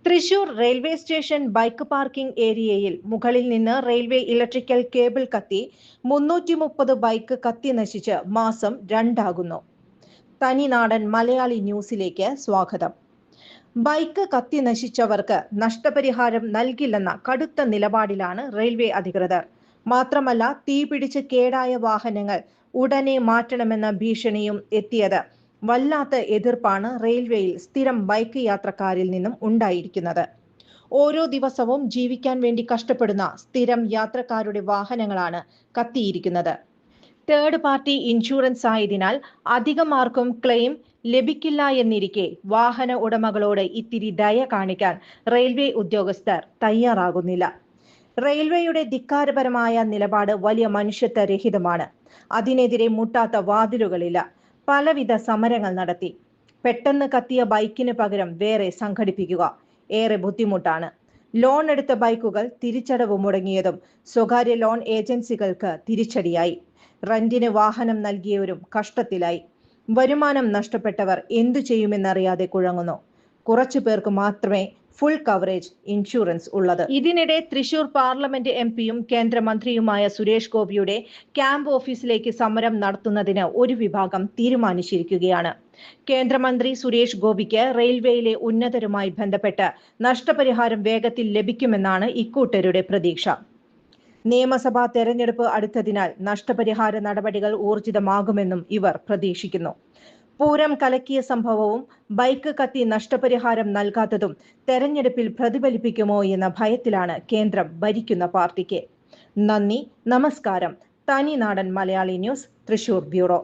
Thrissur railway station bike parking ഏരിയയിൽ മുകളിൽ നിന്ന് റെയിൽവേ ഇലക്ട്രിക്കൽ കേബിൾ കത്തി 330 ബൈക്ക് കത്തി നശിച്ച് മാസം 2 ആകുന്നു. തനിനാടൻ മലയാളി ന്യൂസിലേക്ക് സ്വാഗതം. ബൈക്ക് കത്തി നശിച്ചവർക്ക് നഷ്ടപരിഹാരം നൽകില്ലെന്ന കടുത്ത നിലപാടിലാണ് റെയിൽവേ അധികൃതർ. മാത്രമല്ല, തീപിടിച്ച് കേടായ വാഹനങ്ങൾ ഉടനെ മാറ്റണമെന്ന ഭീഷണിയും എത്തിയത് വല്ലാത്ത എതിർപ്പാണ് റെയിൽവേയിൽ സ്ഥിരം ബൈക്ക് യാത്രക്കാരിൽ നിന്നും ഉണ്ടായിരിക്കുന്നത്. ഓരോ ദിവസവും ജീവിക്കാൻ വേണ്ടി കഷ്ടപ്പെടുന്ന സ്ഥിരം യാത്രക്കാരുടെ വാഹനങ്ങളാണ് കത്തിയിരിക്കുന്നത്. തേർഡ് പാർട്ടി ഇൻഷുറൻസ് ആയതിനാൽ അധികം ആർക്കും ക്ലെയിം ലഭിക്കില്ല എന്നിരിക്കെ വാഹന ഉടമകളോട് ഇത്തിരി ദയ കാണിക്കാൻ റെയിൽവേ ഉദ്യോഗസ്ഥർ തയ്യാറാകുന്നില്ല. റെയിൽവേയുടെ ധിക്കാരപരമായ നിലപാട് വലിയ മനുഷ്യത്വരഹിതമാണ്. അതിനെതിരെ മുട്ടാത്ത വാതിലുകളില്ല. പലവിധ സമരങ്ങൾ നടത്തി. പെട്ടെന്ന് കത്തിയ ബൈക്കിന് പകരം വേറെ സംഘടിപ്പിക്കുക ഏറെ ബുദ്ധിമുട്ടാണ്. ലോൺ എടുത്ത ബൈക്കുകൾ തിരിച്ചടവ് മുടങ്ങിയതും സ്വകാര്യ ലോൺ ഏജൻസികൾക്ക് തിരിച്ചടിയായി. റെന്റിന് വാഹനം നൽകിയവരും കഷ്ടത്തിലായി. വരുമാനം നഷ്ടപ്പെട്ടവർ എന്തു ചെയ്യുമെന്നറിയാതെ കുഴങ്ങുന്നു. കുറച്ചു പേർക്ക് മാത്രമേ ഫുൾ കവറേജ് ഇൻഷുറൻസ് ഉള്ളത്. ഇതിനിടെ തൃശൂർ പാർലമെന്റ് എംപിയും കേന്ദ്രമന്ത്രിയുമായ സുരേഷ് ഗോപിയുടെ ക്യാമ്പ് ഓഫീസിലേക്ക് സമരം നടത്തുന്നതിന് ഒരു വിഭാഗം തീരുമാനിച്ചിരിക്കുകയാണ്. കേന്ദ്രമന്ത്രി സുരേഷ് ഗോപിക്ക് റെയിൽവേയിലെ ഉന്നതരുമായി ബന്ധപ്പെട്ട് നഷ്ടപരിഹാരം വേഗത്തിൽ ലഭിക്കുമെന്നാണ് ഇക്കൂട്ടരുടെ പ്രതീക്ഷ. നിയമസഭാ തെരഞ്ഞെടുപ്പ് അടുത്തതിനാൽ നഷ്ടപരിഹാര നടപടികൾ ഊർജിതമാകുമെന്നും ഇവർ പ്രതീക്ഷിക്കുന്നു. പൂരം കലക്കിയ സംഭവവും ബൈക്ക് കത്തി നഷ്ടപരിഹാരം നൽകാത്തതും തെരഞ്ഞെടുപ്പിൽ പ്രതിഫലിപ്പിക്കുമോ എന്ന ഭയത്തിലാണ് കേന്ദ്രം ഭരിക്കുന്ന പാർട്ടിക്ക്. നന്ദി, നമസ്കാരം. തനിനാടൻ മലയാളി ന്യൂസ്, തൃശൂർ ബ്യൂറോ.